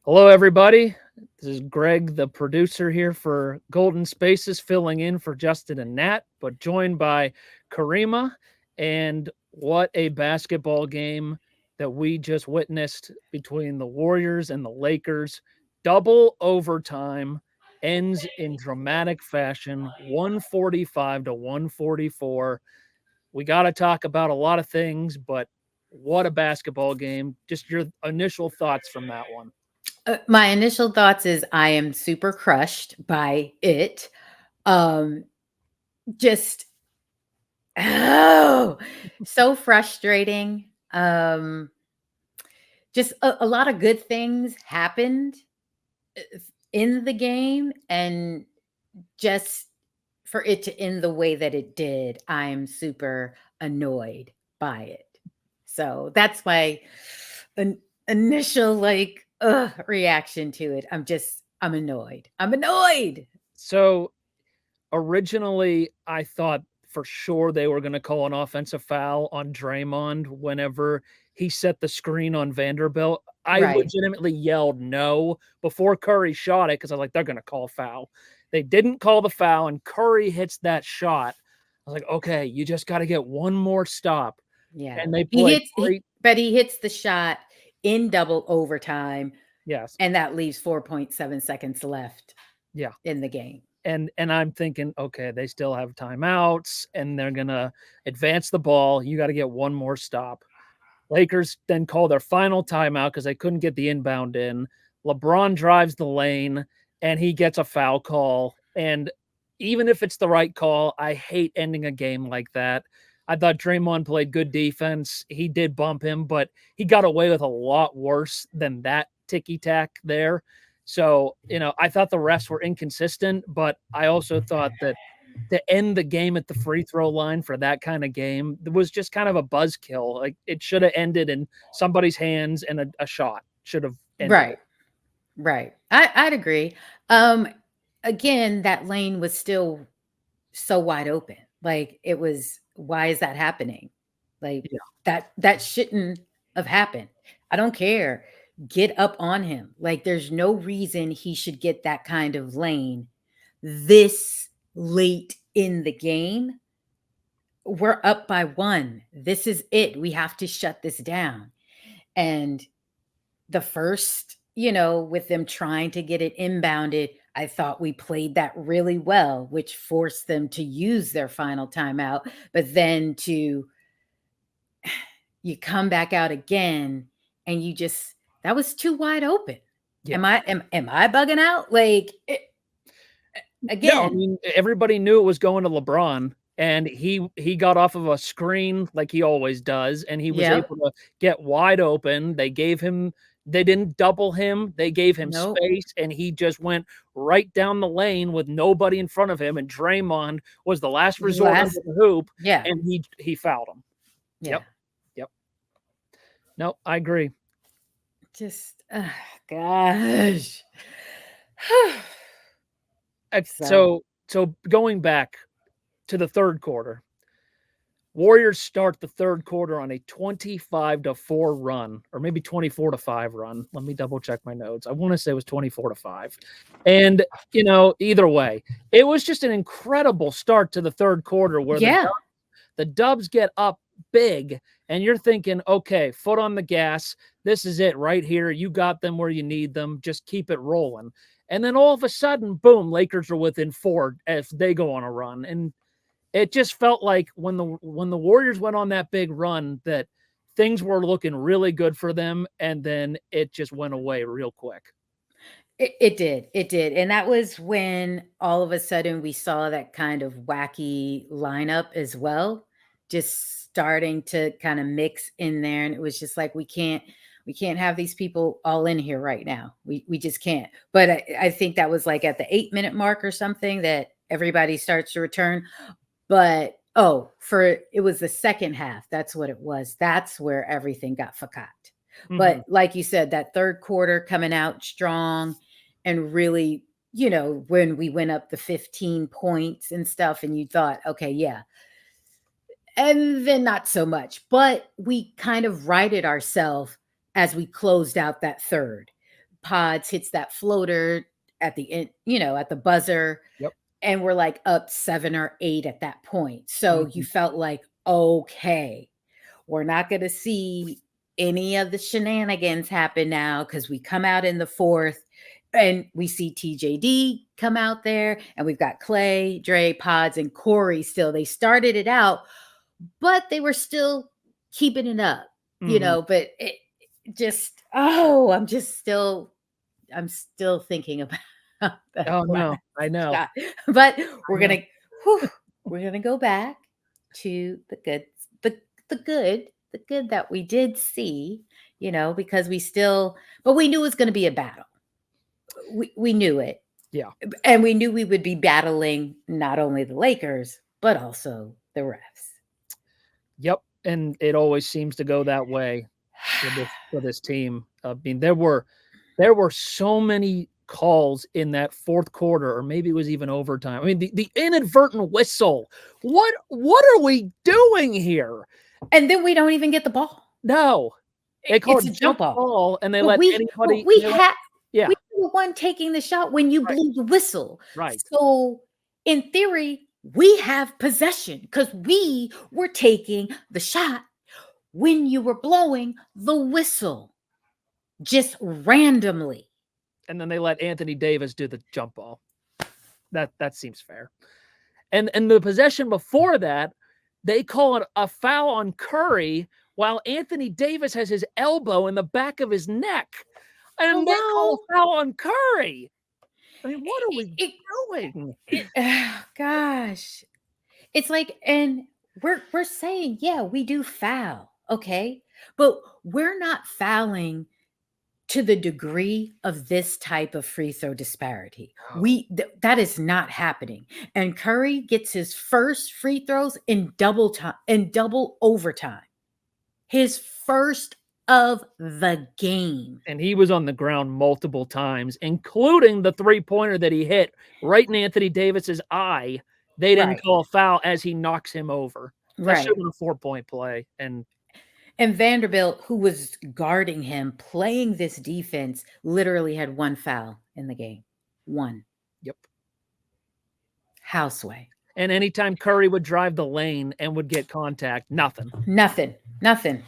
Hello, everybody. This is Greg, the producer here for Golden Spaces, filling in for Justin and Nat, but joined by Kariemah. And what a basketball game that we just witnessed between the Warriors and the Lakers. Double overtime ends in dramatic fashion, 145 to 144. We got to talk about a lot of things, but what a basketball game. Just your initial thoughts from that one. My initial thoughts is I am super crushed by it. Um, just oh, so frustrating. Just a lot of good things happened in the game, and just for it to end the way that it did, I am super annoyed by it. So that's my in- initial reaction to it. I'm annoyed. I'm annoyed. So originally, I thought for sure they were going to call an offensive foul on Draymond whenever he set the screen on Vanderbilt. I Right. legitimately yelled no before Curry shot it because I was like, they're going to call foul. They didn't call the foul, and Curry hits that shot. I was like, okay, you just got to get one more stop. Yeah. And they He played hits great. but he hits the shot in double overtime, Yes. and that leaves 4.7 seconds left Yeah. in the game. And I'm thinking, okay, they still have timeouts and they're gonna advance the ball. You got to get one more stop. Lakers then call their final timeout because they couldn't get the inbound in. LeBron drives the lane and he gets a foul call. And even if it's the right call, I hate ending a game like that. I thought Draymond played good defense. He did bump him, but he got away with a lot worse than that ticky tack there. So, I thought the refs were inconsistent, but I also thought that to end the game at the free throw line for that kind of game was just kind of a buzzkill. Like it should have ended in somebody's hands and a shot should have ended it. Right. Right. I'd agree. Um Again, that lane was still so wide open. Like it was, why is that happening? Like Yeah. that shouldn't have happened. I don't care. Get up on him. Like there's no reason he should get that kind of lane this late in the game. We're up by one. This is it. We have to shut this down. And the first, with them trying to get it inbounded, I thought we played that really well, which forced them to use their final timeout. But then you come back out again, and that was too wide open. Yeah. Am I bugging out? Like No, I again, mean everybody knew it was going to LeBron and he got off of a screen like he always does and he was yep, able to get wide open. They didn't double him. They gave him nope, space and he just went right down the lane with nobody in front of him and Draymond was the last resort under last, the hoop yeah, and he fouled him. yeah, Yep. Yep. No, I agree. just gosh. So So going back to the third quarter, Warriors start the third quarter on a 25 to 4 run, or maybe 24 to 5 run. Let me double check my notes. I want to say it was 24 to 5. And, either way, it was just an incredible start to the third quarter where yeah, the Dubs get up big and you're thinking, okay, foot on the gas. This is it right here. You got them where you need them. Just keep it rolling. And then all of a sudden, boom, Lakers are within 4 as they go on a run. And it just felt like when the Warriors went on that big run that things were looking really good for them and then it just went away real quick. it did, and that was when all of a sudden we saw that kind of wacky lineup as well, just starting to kind of mix in there, and it was just like we can't have these people all in here right now. We just can't. But I think that was like at the 8 minute mark or something that everybody starts to return. But for it was the second half. That's what it was. That's where everything got forgot. Mhm. But like you said, that third quarter coming out strong and really, when we went up the 15 points and stuff, and you thought, okay, yeah. And then not so much. But we kind of righted ourselves as we closed out that third. Pods hits that floater at the end, at the buzzer. Yep. And we're like up 7 or 8 at that point. So you felt like, okay, we're not going to see any of the shenanigans happen now, because we come out in the fourth and we see TJD come out there, and we've got Klay, Dre, Pods, and Corey still. They started it out, but they were still keeping it up, but it just, I'm still thinking about that. Oh no, I know. Shot. But we're gonna go back to the good, the good that we did see, because but we knew it was going to be a battle. We knew it. Yeah. And we knew we would be battling not only the Lakers, but also the refs. Yep. And it always seems to go that way for this team. I mean, there were so many calls in that fourth quarter, or maybe it was even overtime. I mean, the inadvertent whistle. What are we doing here? And then we don't even get the ball. No. They called a jump ball, and they let anybody. We were the one taking the shot when you blew the whistle. Right. So in theory, we have possession because we were taking the shot when you were blowing the whistle, just randomly. And then they let Anthony Davis do the jump ball. That seems fair. And the possession before that, they call it a foul on Curry while Anthony Davis has his elbow in the back of his neck. And they call a foul on Curry. I mean, what are we doing? Gosh. It's like, and we're saying, yeah, we do foul, okay? But we're not fouling to the degree of this type of free throw disparity. That is not happening. And Curry gets his first free throws in double overtime. His first of the game. And he was on the ground multiple times, including the three-pointer that he hit right in Anthony Davis's eye. They didn't call a foul as he knocks him over. That should have been a 4-point play. And Vanderbilt, who was guarding him, playing this defense, literally had one foul in the game. One. Yep. Houseway. And anytime Curry would drive the lane and would get contact, nothing. Nothing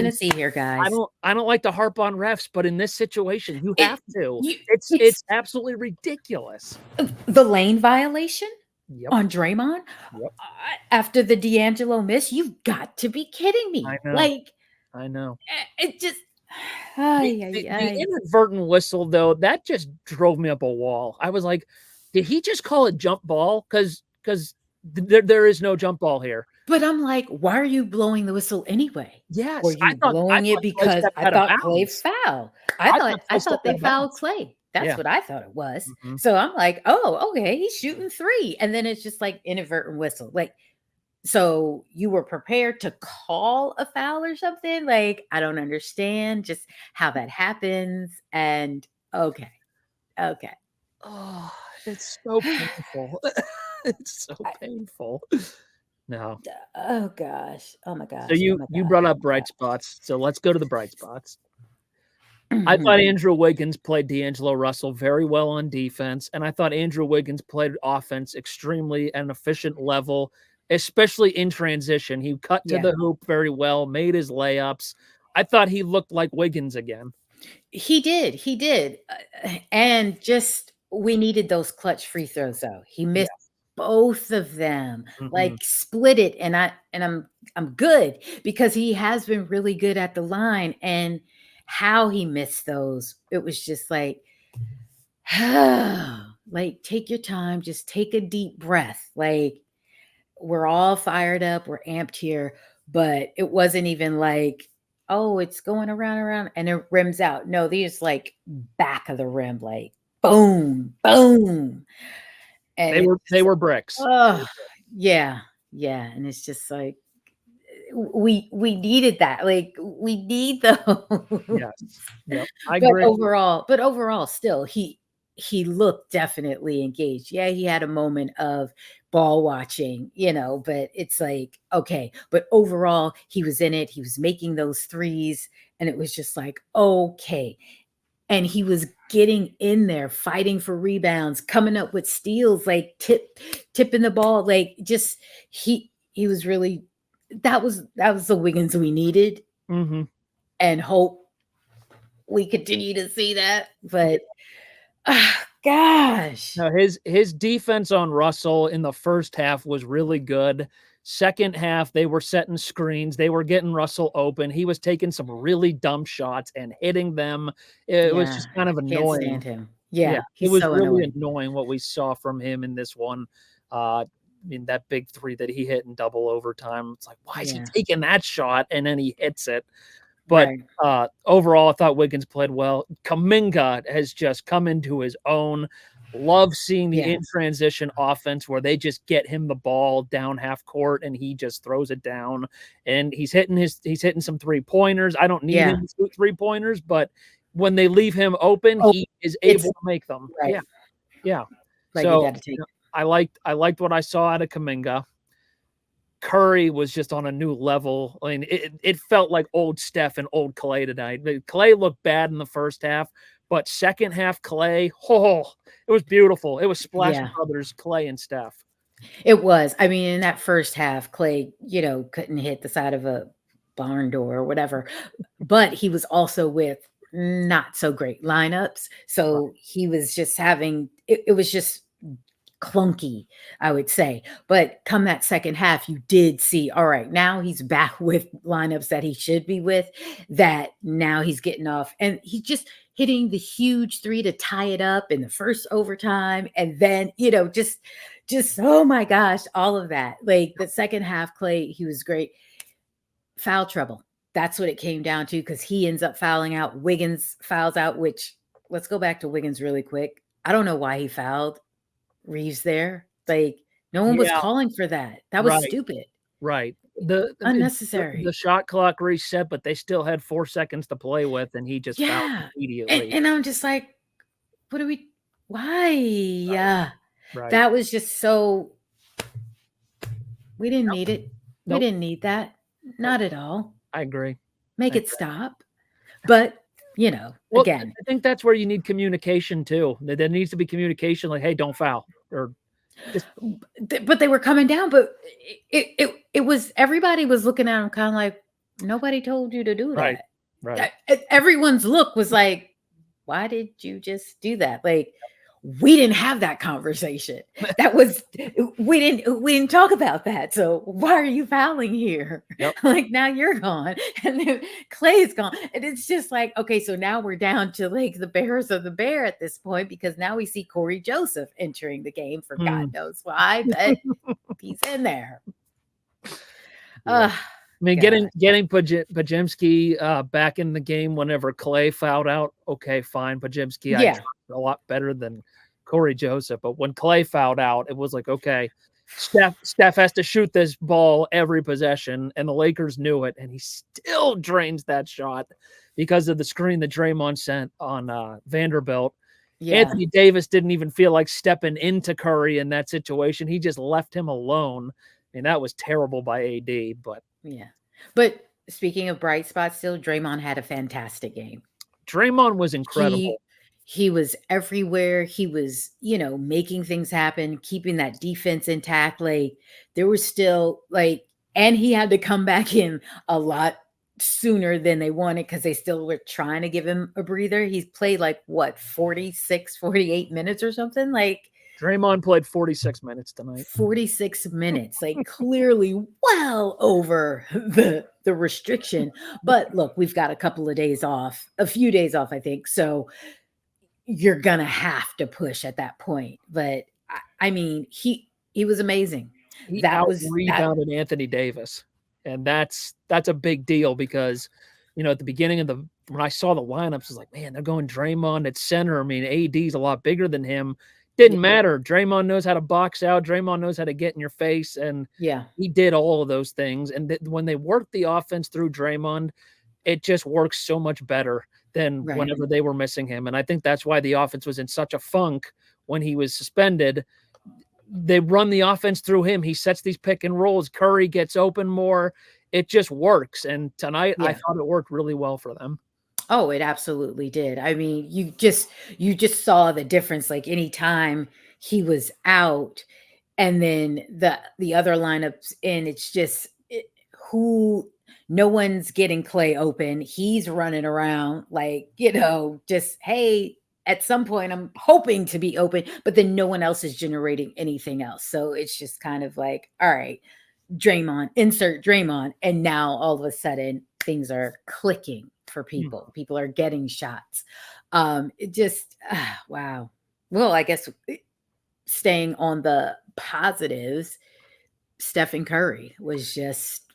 to see here, guys. I don't like to harp on refs, but in this situation, you have to. It's absolutely ridiculous. The lane violation on Draymond after the D'Angelo miss. You've got to be kidding me! I know. I know. It just the inadvertent whistle, though, that just drove me up a wall. I was like, did he just call it jump ball? Because there is no jump ball here. But I'm like, why are you blowing the whistle anyway? Yes, were you blowing it because I thought Klay fouled? I thought they fouled Klay. That's what I thought it was. Mm-hmm. So I'm like, oh, okay, he's shooting 3, and then it's just like inadvertent whistle. Like, so you were prepared to call a foul or something? Like, I don't understand just how that happens. And okay. Oh, it's so painful. It's so painful. No. Oh gosh. Oh my gosh. So you brought up bright spots. So let's go to the bright spots. I thought Andrew Wiggins played D'Angelo Russell very well on defense, and I thought Andrew Wiggins played offense extremely at an efficient level, especially in transition. He cut to the hoop very well, made his layups. I thought he looked like Wiggins again. He did. And just we needed those clutch free throws though. He missed both of them, like split it, and I'm good because he has been really good at the line, and how he missed those, it was just like, like take your time, just take a deep breath. Like we're all fired up, we're amped here, but it wasn't even like, oh, it's going around and it rims out. No, these like back of the rim, like boom. And they were bricks. Oh, yeah. And it's just like we needed that. Like we need those. Yes. Yep. I agree. But overall, still he looked definitely engaged. Yeah, he had a moment of ball watching, but it's like, okay. But overall, he was in it. He was making those threes, and it was just like, okay. and he was getting in there, fighting for rebounds, coming up with steals, like tipping the ball, like just he was really that was the Wiggins we needed, Mm-hmm. and hope we continue to see that. But gosh, No, his defense on Russell in the first half was really good. Second half, they were setting screens. They were getting Russell open. He was taking some really dumb shots and hitting them. It was yeah, just kind of can't annoying. stand him. Yeah, Yeah, it he's was so really annoying. annoying what we saw from him in this one. I mean, that big three that he hit in double overtime. It's like, why is he Yeah, taking that shot? And then he hits it. But right. overall, I thought Wiggins played well. Kuminga has just come into his own. Love seeing the Yeah, in transition offense where they just get him the ball down half court and he just throws it down. And he's hitting some 3-pointers. I don't need yeah. him to shoot 3-pointers, but when they leave him open, Oh, he is it's able to make them. right. Yeah, yeah. Like you So got to take. I liked what I saw out of Kuminga. Curry was just on a new level. I mean, it felt like old Steph and old Klay tonight. Klay looked bad in the first half, but second half Klay, it was beautiful. It was Splash Yeah, Brothers, Klay and Steph. it was. I mean, in that first half, Klay, couldn't hit the side of a barn door or whatever, but he was also with not so great lineups. Right. So he was just having it was just clunky, I would say. But come that second half, you did see, all right, now he's back with lineups that he should be with, that now he's getting off. And he's just hitting the huge three to tie it up in the first overtime. And then, oh my gosh, all of that. Like the second half, Klay, he was great. Foul trouble. That's what it came down to, because he ends up fouling out. Wiggins fouls out, which let's go back to Wiggins really quick. I don't know why he fouled Reeves there. Like, no one was Yeah, calling for that. That was right, stupid. right. The Unnecessary. shot clock reset, but they still had 4 seconds to play with, and he just fouled Yeah. And, immediately. and I'm just like, what are we why? Yeah. Right. That was just so we didn't need it. We Nope. didn't need that. Nope. Not at all. I agree. Make I it stop. But, Well, again, I think that's where you need communication too. There needs to be communication like, "Hey, don't foul," or just but they were coming down, but it was everybody was looking at him kind of like, nobody told you to do right, that. right. Everyone's look was like, why did you just do that? Like, we didn't have that conversation. That was we didn't talk about that. So why are you fouling here? Yep. Like, now you're gone and then Clay's gone. And it's just like, okay, so now we're down to like the bearers of the bear at this point, because now we see Corey Joseph entering the game for God knows why, but he's in there. Yeah. Oh, I mean, God. getting Podziemski back in the game whenever Klay fouled out, okay, fine. Podziemski, I Yeah. trust a lot better than Corey Joseph. But when Klay fouled out, it was like, okay, Steph has to shoot this ball every possession, and the Lakers knew it, and he still drains that shot because of the screen that Draymond sent on Vanderbilt. Yeah. Anthony Davis didn't even feel like stepping into Curry in that situation. He just left him alone. I mean, that was terrible by AD, but Yeah. But speaking of bright spots, still, Draymond had a fantastic game. Draymond was He incredible. he was everywhere. He was, making things happen, keeping that defense intact. Like, there was still like, and he had to come back in a lot sooner than they wanted, because they still were trying to give him a breather. He's played like what, 46, 48 minutes or something? Like, Draymond played 46 minutes tonight. 46 minutes, like clearly well over the restriction. But look, we've got a couple of days off, a few days off, I think. So you're gonna have to push at that point. But I mean, he was amazing. He That out was that. rebounded Anthony Davis. And that's a big deal because, at the beginning of when I saw the lineups, I was like, man, they're going Draymond at center. I mean, AD's a lot bigger than him. Didn't matter. Draymond knows how to box out. Draymond knows how to get in your face. And Yeah. he did all of those things. And when they worked the offense through Draymond, it just works so much better than Right. whenever they were missing him. And I think that's why the offense was in such a funk when he was suspended. They run the offense through him. He sets these pick and rolls. Curry gets open more. It just works. And tonight, I Yeah. thought it worked really well for them. Oh, it absolutely did. I mean, you just saw the difference. Like anytime he was out, and then the other lineups in, it's just who no one's getting Klay open. He's running around like, just hey. At some point, I'm hoping to be open, but then no one else is generating anything else. So it's just kind of like, all right, Draymond, insert Draymond. And now all of a sudden things are clicking for Hmm. people. People are getting shots. It just, wow. Well, I guess staying on the positives, Stephen Curry was just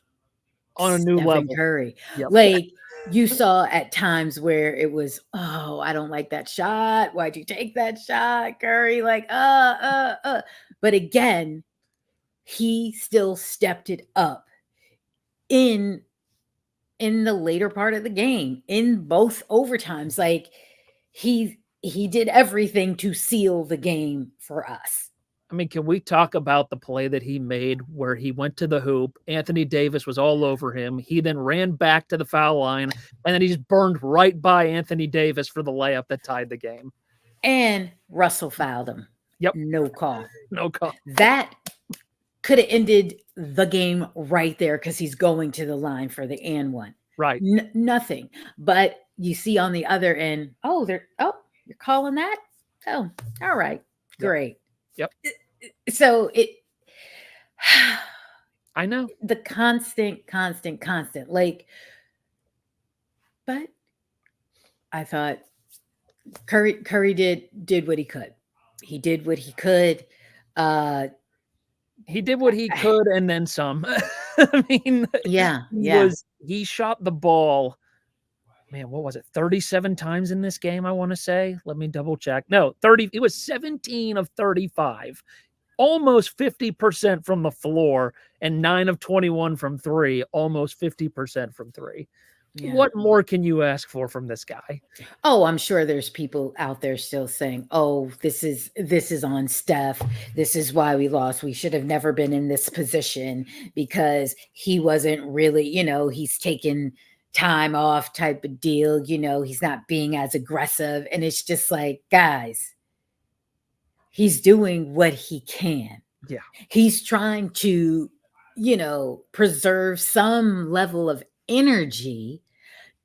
On a new Stephen level. Curry. Yep. Like you saw at times where it was, oh, I don't like that shot. Why'd you take that shot, Curry? Like, But again, he still stepped it up in the later part of the game, in both overtimes. Like he did everything to seal the game for us. I mean, can we talk about the play that he made where he went to the hoop? Anthony Davis was all over him. He then ran back to the foul line, and then he just burned right by Anthony Davis for the layup that tied the game. And Russell fouled him. Yep. No call. No call. That could have ended the game right there because he's going to the line for the and one. Right. Nothing. But you see on the other end, you're calling that? Oh, all right. Yep. Great. Yep. So I know. the constant, like, but I thought Curry did what he could. He did what he could. He did what he could and then some. I mean, Yeah. he shot the ball, man, what was it? 37 times in this game, I want to say. Let me double check. No, 30. It was 17 of 35. Almost 50% from the floor and 9 of 21 from 3, almost 50% from 3. Yeah. What more can you ask for from this guy? Oh, I'm sure there's people out there still saying, "Oh, this is on Steph. This is why we lost. We should have never been in this position because he wasn't really, he's taking time off type of deal, he's not being as aggressive." And it's just like, guys, he's doing what he can. Yeah. He's trying to, preserve some level of energy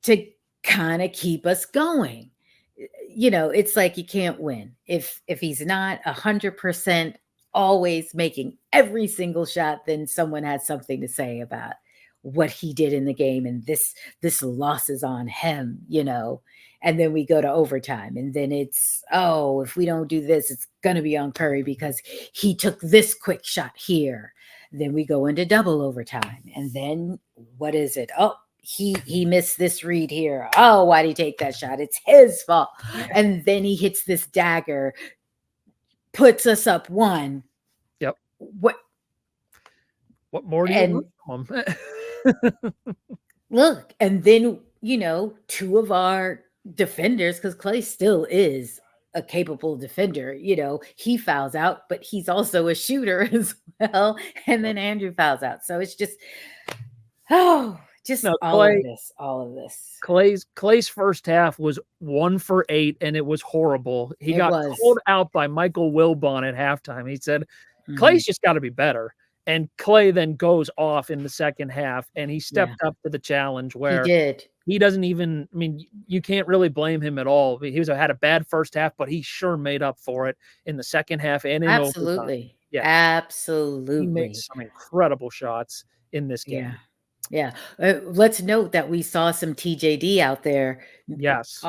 to kind of keep us going. It's like you can't win if he's not 100% always making every single shot. Then someone has something to say about what he did in the game, and this loss is on him. And then we go to overtime, and then it's, oh, if we don't do this, it's gonna be on Curry because he took this quick shot here. Then we go into double overtime, and then what is it? Oh, he missed this read here. Oh, why'd he take that shot? It's his fault. And then he hits this dagger, puts us up 1. Yep. What more do you want from him? Look, and then, 2 of our defenders, because Klay still is a capable defender, he fouls out, but he's also a shooter as well. And then Andrew fouls out. So it's just, all of this. Klay's first half was 1 for 8, and it was horrible. He got called out by Michael Wilbon at halftime. He said, Klay's just got to be better. And Klay then goes off in the second half, and he stepped up to the challenge where he did. He doesn't even, I mean, you can't really blame him at all. He had a bad first half, but he sure made up for it in the second half and in overtime. Absolutely. Yeah. Absolutely. He made some incredible shots in this game. Yeah. Let's note that we saw some TJD out there. Yes.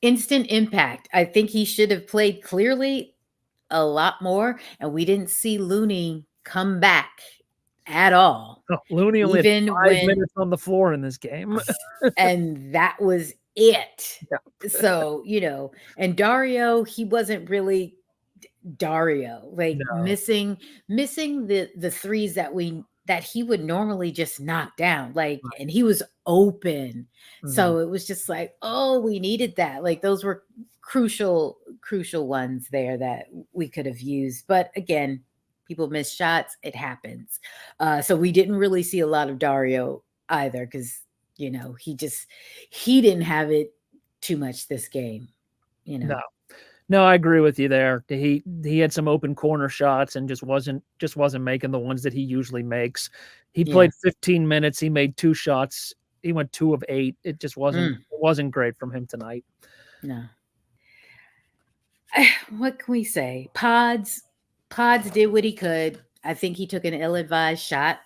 Instant impact. I think he should have played clearly a lot more, and we didn't see Looney come back at all. No, Looney only had 5 minutes on the floor in this game. And that was it. Yeah. So, and Dario, he wasn't really Dario, like missing the threes that he would normally just knock down, like, and he was open. So it was just like, oh, we needed that. Like those were crucial ones there that we could have used. But again, people miss shots. It happens. So we didn't really see a lot of Dario either because, he didn't have it too much this game, you know. No. No, I agree with you there. He had some open corner shots and just wasn't making the ones that he usually makes. He Yeah. played 15 minutes, he made 2 shots. He went 2 of 8. It just wasn't Mm, it wasn't great from him tonight. no. What can we say? Pods did what he could. I think he took an ill-advised shot,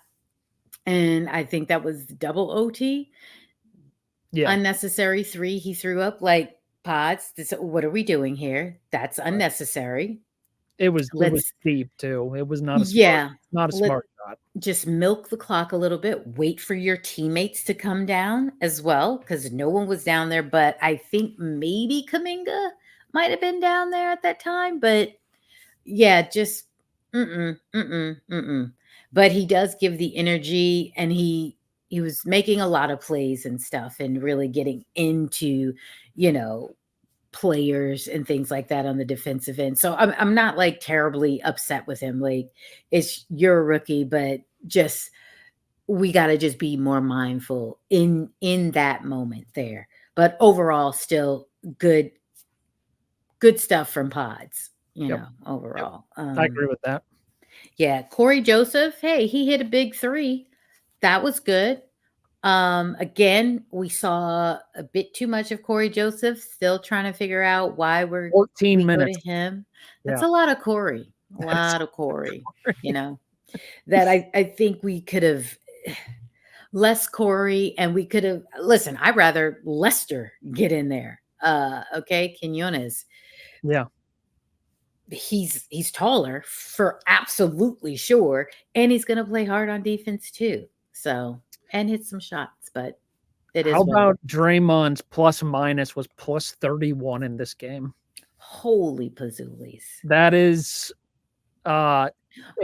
and I think that was double OT. Yeah, Unnecessary 3 he threw up, like, Pods, what are we doing here? That's right. unnecessary. It was Let's deep too. It was Yeah. not a Let smart shot. just milk the clock a little bit, wait for your teammates to come down as well, because no one was down there, but I think maybe Kaminga might have been down there at that time, but yeah, just mm-mm, mm-mm, mm-mm. But he does give the energy, and he was making a lot of plays and stuff and really getting into, you know, players and things like that on the defensive end. So I'm not like terribly upset with him. Like, it's you're a rookie, but just we got to just be more mindful in that moment there. But overall, still good stuff from Pods. You Yep, know, yep. overall. I agree with that. Yeah, Corey Joseph. Hey, he hit a big three. That was good. Again, we saw a bit too much of Corey Joseph, still trying to figure out why 14 we go to minutes. him. That's Yeah, a lot of Corey. A that is lot of Corey, you know. That I think we could have less Corey, and we could have listen, I'd rather Lester get in there. Okay, Quinones. yeah. He's taller for absolutely sure, and he's gonna play hard on defense too. So, and hit some shots, but it How is what it about is. Draymond's plus minus was plus 31 in this game? Holy pazoolies. That is But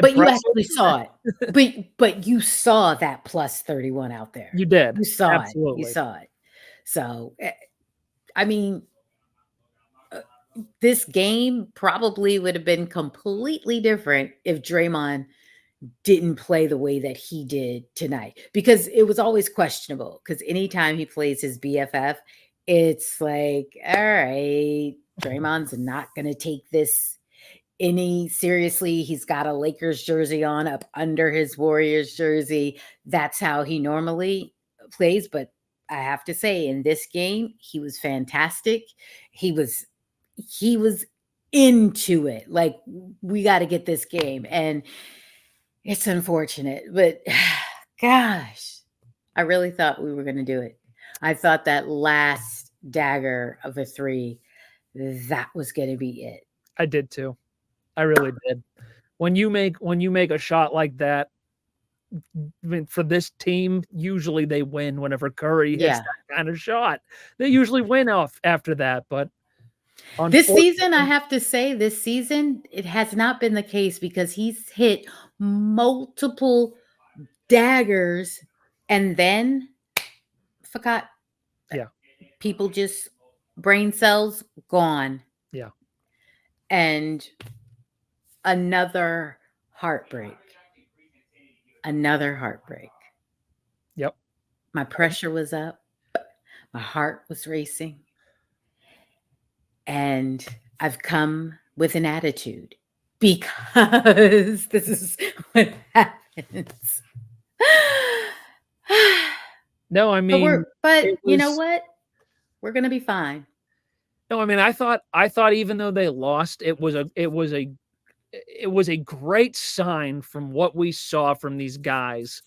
you impressive. actually saw it. But you saw that plus 31 out there. You did. You saw it. You Absolutely. saw it. So, I mean, uh, this game probably would have been completely different if Draymond didn't play the way that he did tonight, because it was always questionable, because anytime he plays his BFF, it's like, all right, Draymond's not going to take this any seriously. He's got a Lakers jersey on up under his Warriors jersey. That's how he normally plays. But I have to say, in this game, he was fantastic. He was into it. Like, we got to get this game. And it's unfortunate, but gosh, I really thought we were going to do it. I thought that last dagger of a three, that was going to be it. I did too. I really did. When you make a shot like that, I mean, for this team, usually they win whenever Curry hits Yeah. that kind of shot. They usually win off after that, but This season, I unfortunately, have to say, this season, it has not been the case, because he's hit multiple daggers and then forgot. yeah, People just, brain cells gone. yeah, And another heartbreak. Another heartbreak. yep. My pressure was up. My heart was racing. And I've come with an attitude, because this is what happens. No, I mean, but it you know was what? We're gonna be fine. no, I mean, I thought even though they lost, it was a great sign from what we saw from these guys.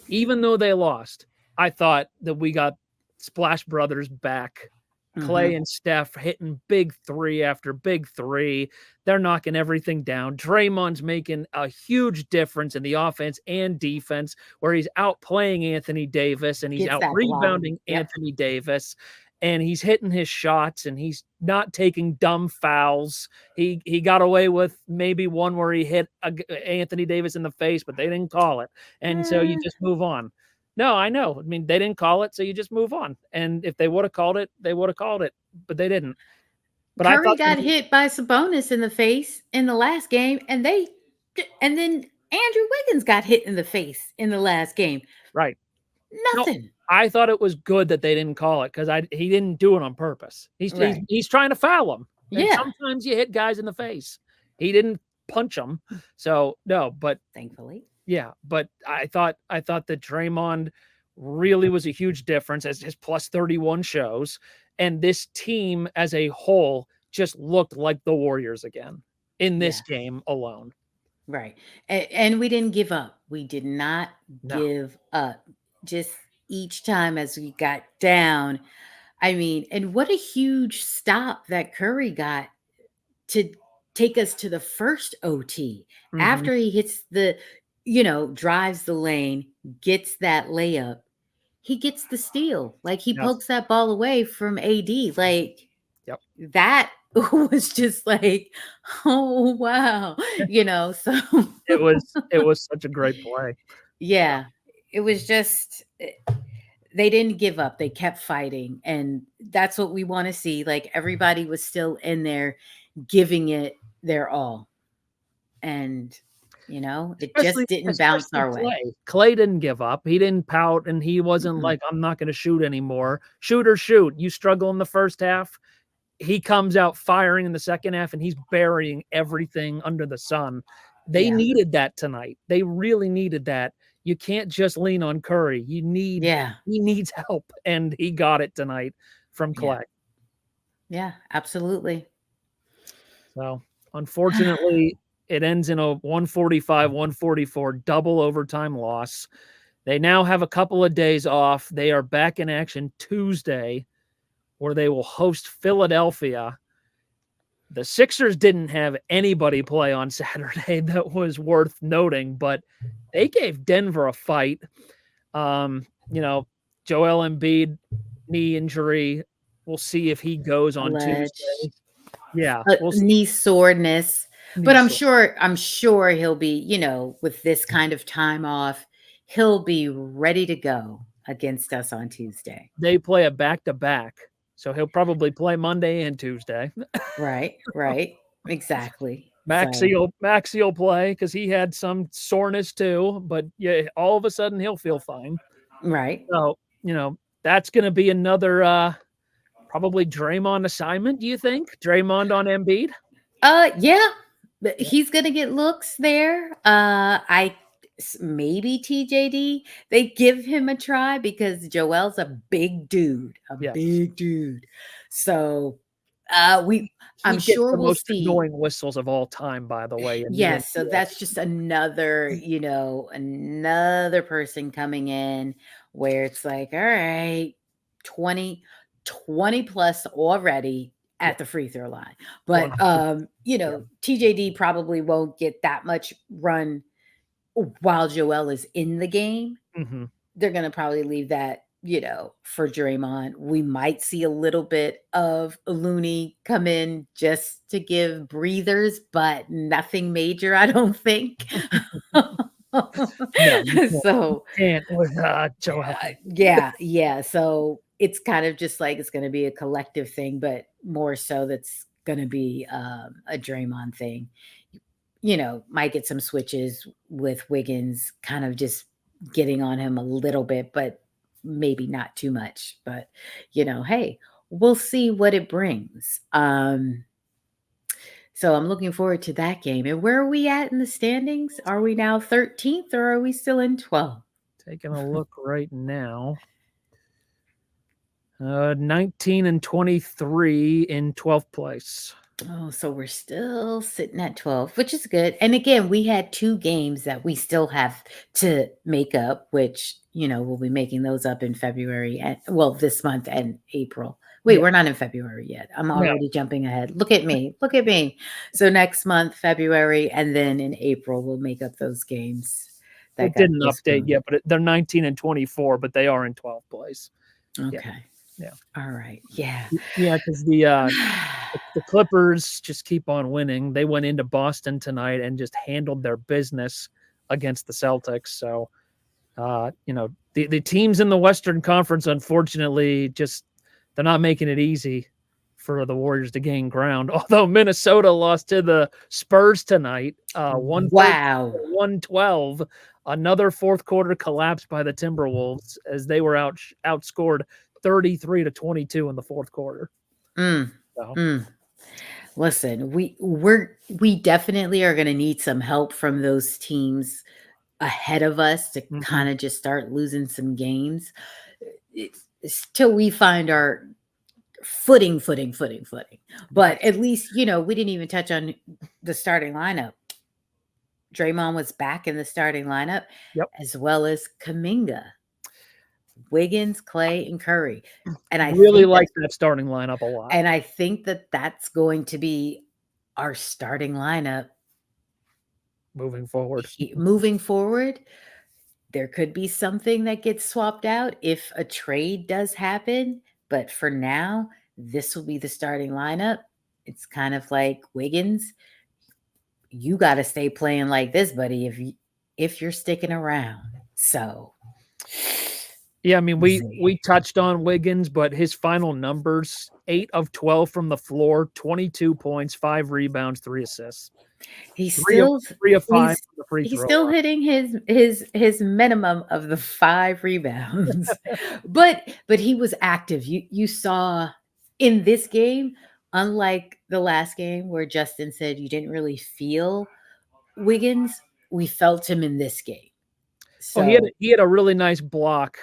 Even though they lost, I thought that we got Splash Brothers back. Mhm. Klay and Steph hitting big three after big three. They're knocking everything down. Draymond's making a huge difference in the offense and defense, where he's outplaying Anthony Davis and he's Gets out that block. rebounding Yep. Anthony Davis. And he's hitting his shots and he's not taking dumb fouls. He got away with maybe one where he hit Anthony Davis in the face, but they didn't call it. And so you Eh, just move on. No, I know. I mean, they didn't call it, so you just move on. And if they would have called it, they would have called it, but they didn't. But I Curry thought got hit by Sabonis in the face in the last game, and then Andrew Wiggins got hit in the face in the last game. right. No, Nothing. I thought it was good that they didn't call it because he didn't do it on purpose. Right. He's trying to foul him, and Yeah. sometimes you hit guys in the face. He didn't punch him, so no. But Thankfully. yeah, but I thought that Draymond really was a huge difference, as his plus 31 shows, and this team as a whole just looked like the Warriors again in this Yeah. game alone. Right. And we didn't give up. We did not No, give up. Just each time as we got down. I mean, and what a huge stop that Curry got to take us to the first OT mhm, after he hits drives the lane, gets that layup. He gets the steal. Like he yes, pokes that ball away from AD. Like yep. that was just like, oh wow, so It was such a great play. yeah, it was just they didn't give up. They kept fighting, and that's what we want to see. Like everybody was still in there giving it their all. And it just didn't bounce Especially our way. Klay. Klay didn't give up. He didn't pout, and he wasn't Mm-mm. like, "I'm not gonna shoot anymore." Shoot or shoot. You struggle in the first half, he comes out firing in the second half, and he's burying everything under the sun. They Yeah. needed that tonight. They really needed that. You can't just lean on Curry. Yeah. He needs help, and he got it tonight from Yeah. Klay. Yeah, absolutely. So, unfortunately, it ends in a 144 double overtime loss. They now have a couple of days off. They are back in action Tuesday, where they will host Philadelphia. The Sixers didn't have anybody play on Saturday that was worth noting, but they gave Denver a fight. Joel Embiid, knee injury. We'll see if he goes on Alleged Tuesday. Yeah, we'll see. knee soreness. But Knee I'm sore. sure I'm sure he'll be, with this kind of time off, he'll be ready to go against us on Tuesday. They play a back-to-back, so he'll probably play Monday and Tuesday. Right, right. Exactly. So, Maxey will play because he had some soreness too, but yeah, all of a sudden he'll feel fine. right. So, that's gonna be another probably Draymond assignment, do you think? Draymond on Embiid? Yeah, but he's gonna get looks there. Maybe TJD. They give him a try because Joel's a big dude, a Yes. big dude. So, we He I'm gets sure the we'll most see. annoying whistles of all time, by the way, in the Yes, so NBA. that's just another, another person coming in where it's like, all right, 20 plus already Yeah, at the free throw line. But 100. Yeah. TJD probably won't get that much run while Joel is in the game. Mhm. They're gonna probably leave that, for Draymond. We might see a little bit of Looney come in just to give breathers, but nothing major, I don't think. No, So, can't with, Joel. yeah, yeah. So it's kind of just like it's gonna be a collective thing, but more so that's gonna be a Draymond thing. Might get some switches with Wiggins, kind of just getting on him a little bit, but maybe not too much. But, hey, we'll see what it brings. So I'm looking forward to that game. And where are we at in the standings? Are we now 13th or are we still in 12th? Taking a look right now. 19 and 23 in 12th place. Oh, so we're still sitting at 12, which is good. And again, we had 2 games that we still have to make up, which, we'll be making those up in February and this month and April. Wait, Yeah. we're not in February yet. I'm No, already jumping ahead. Look at me. Look at me. So next month, February, and then in April, we'll make up those games that it got didn't update postponed. yet, but they're 19 and 24, but they are in 12th place. Yeah. Okay. Yeah. All right. Yeah. Yeah, because the Clippers just keep on winning. They went into Boston tonight and just handled their business against the Celtics. So, the teams in the Western Conference, unfortunately, just they're not making it easy for the Warriors to gain ground. Although Minnesota lost to the Spurs tonight, 112. Another fourth quarter collapse by the Timberwolves as they were outscored 33-22 in the fourth quarter. Mm, So. mm. Listen, we definitely are going to need some help from those teams ahead of us to kind of just start losing some games. It's till we find our footing. But at least, we didn't even touch on the starting lineup. Draymond was back in the starting lineup, as well as Kuminga, Wiggins, Klay, and Curry. And I really like that starting lineup a lot. And I think that that's going to be our starting lineup moving forward. Moving forward, there could be something that gets swapped out if a trade does happen. But for now, this will be the starting lineup. It's kind of like Wiggins. You got to stay playing like this, buddy, if you're sticking around. So, yeah, I mean, we touched on Wiggins, but his final numbers: 8 of 12 from the floor, 22 points, 5 rebounds, 3 assists. He's still 3 of 5 from the free throw. He's still hitting his minimum of the 5 rebounds. but he was active. You saw in this game, unlike the last game where Justin said you didn't really feel Wiggins, we felt him in this game. So he had a really nice block.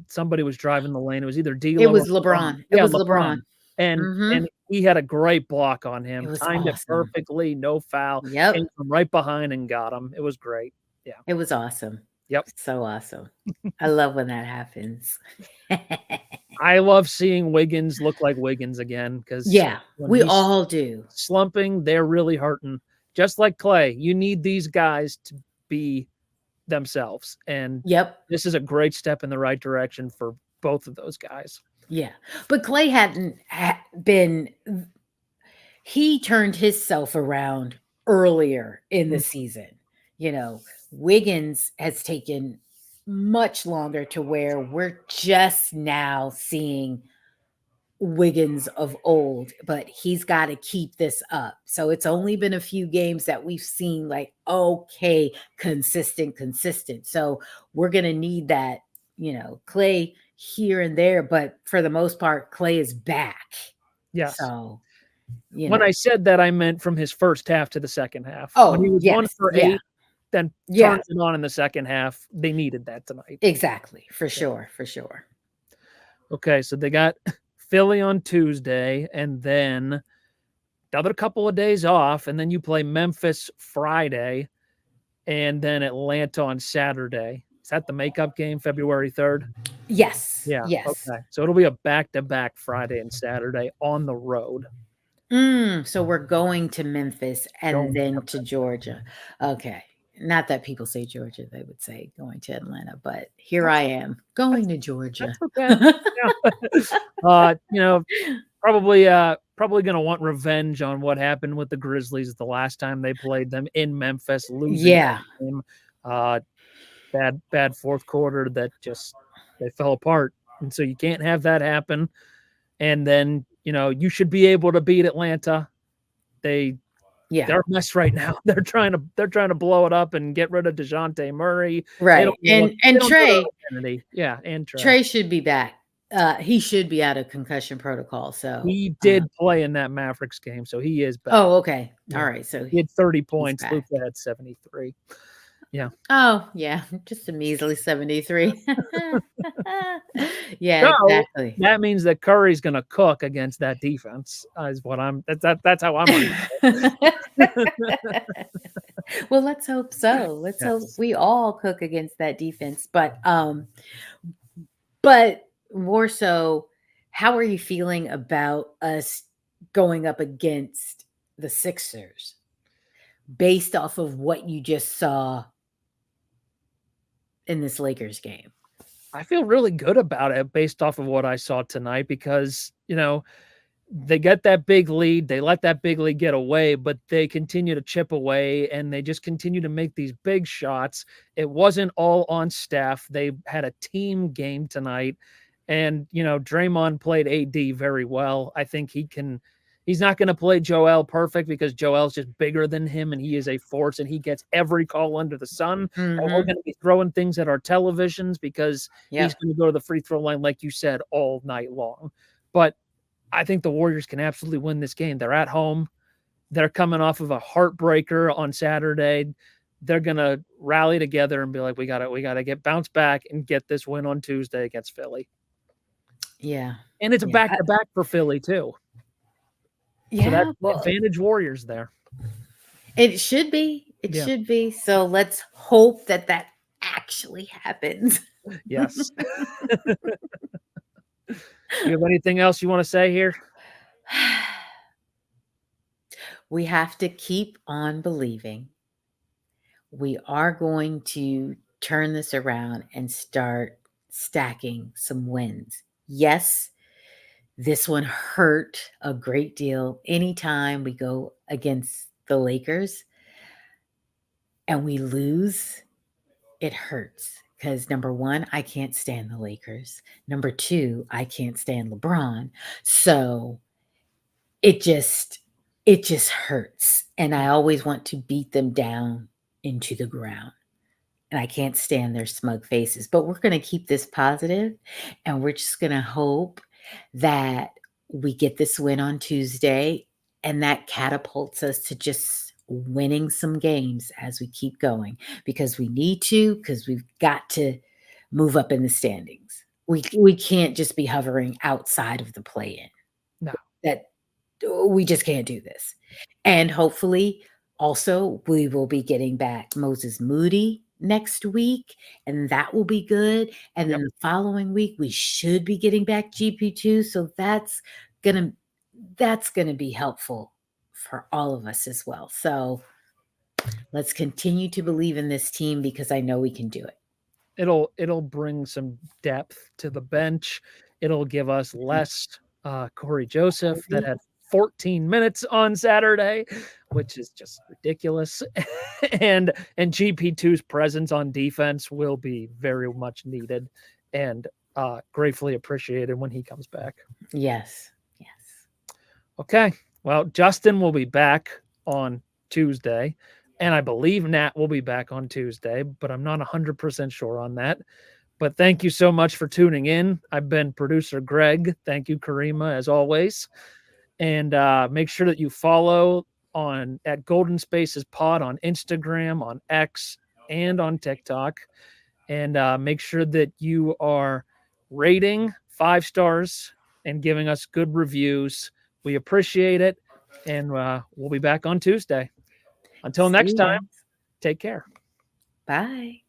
Somebody was driving the lane. It was either D'Lo. It was LeBron. It was LeBron. And he had a great block on him. It was Timed it perfectly, no foul. Yep. Came from right behind and got him. It was great. Yeah. It was awesome. Yep. So awesome. I love when that happens. I love seeing Wiggins look like Wiggins again because we all do. Slumping, they're really hurting. Just like Klay, you need these guys to be themselves. And this is a great step in the right direction for both of those guys. Yeah. But Klay hadn't been – he turned himself around earlier in the season. Wiggins has taken much longer to where we're just now seeing Wiggins of old, but he's got to keep this up. So it's only been a few games that we've seen like, okay, consistent. So we're going to need that, Klay here and there, but for the most part, Klay is back. Yes. So, when I said that, I meant from his first half to the second half. Oh, when he was 1 for 8, then turns it on in the second half. They needed that tonight. Exactly. For sure. Okay. So they got Philly on Tuesday and then another couple of days off. And then you play Memphis Friday and then Atlanta on Saturday. Is that the makeup game, February 3rd? Yes. Yeah. Yes. Okay. So it'll be a back-to-back Friday and Saturday on the road. So we're going to Memphis and then to Georgia. Okay. Not that people say Georgia, they would say going to Atlanta, but here I am going to Georgia. That's okay. Probably going to want revenge on what happened with the Grizzlies the last time they played them in Memphis, losing that game. Bad fourth quarter that just they fell apart, and so you can't have that happen. And then you should be able to beat Atlanta. They're a mess right now. They're trying to blow it up and get rid of DeJounte Murray. Right. And Trey. And Trey should be back. He should be out of concussion protocol. So he did play in that Mavericks game, so he is back. Oh, okay. All right. So he had 30 points. Luka had 73. Yeah. Oh, yeah. Just a measly 73. Yeah, so, exactly. That means that Curry's going to cook against that defense. Is what that's how I'm reading it. Well, let's hope so. Let's hope we all cook against that defense. But more so, how are you feeling about us going up against the Sixers based off of what you just saw in this Lakers game? I feel really good about it based off of what I saw tonight because, they get that big lead. They let that big lead get away, but they continue to chip away and they just continue to make these big shots. It wasn't all on Steph. They had a team game tonight And, Draymond played AD very well. I think he's not going to play Joel perfect because Joel's just bigger than him and he is a force and he gets every call under the sun. And we're Mm-hmm. going to be throwing things at our televisions because he's Yep. going to go to the free throw line, like you said, all night long. But I think the Warriors can absolutely win this game. They're at home. They're coming off of a heartbreaker on Saturday. They're gonna rally together and be like, we gotta get bounced back and get this win on Tuesday against Philly. Yeah. And it's a Yeah. back to back for Philly too. So that's Yeah. Well, advantage Warriors there. it should be. It Yeah. should be. So let's hope that that actually happens. Yes. You have anything else you want to say here? We have to keep on believing. We are going to turn this around and start stacking some wins. Yes, this one hurt a great deal anytime we go against the Lakers and we lose. It hurts because number one, I can't stand the Lakers. Number two, I can't stand LeBron. So it just it just hurts. And I always want to beat them down into the ground. And I can't stand their smug faces. But we're going to keep this positive and we're just going to hope that we get this win on Tuesday and that catapults us to just winning some games as we keep going because we need to, because we've got to move up in the standings. We can't just be hovering outside of the play in. No. That we just can't do this. And hopefully also we will be getting back Moses Moody next week and that will be good. And then Yep. the following week we should be getting back GP2. So that's gonna be helpful for all of us as well. So let's continue to believe in this team because I know we can do it. It'll bring some depth to the bench. It'll give us less Corey Joseph that had 14 minutes on Saturday, which is just ridiculous. and GP2's presence on defense will be very much needed and gratefully appreciated when he comes back. Yes. Yes. Okay. Well, Justin will be back on Tuesday, and I believe Nat will be back on Tuesday, but I'm not 100% sure on that. But thank you so much for tuning in. I've been producer Greg. Thank you, Kariemah, as always. And make sure that you follow at Golden Spaces Pod on Instagram, on X, and on TikTok. And make sure that you are rating 5 stars and giving us good reviews. We appreciate it. And we'll be back on Tuesday. Until See next you time, guys. take care. Bye.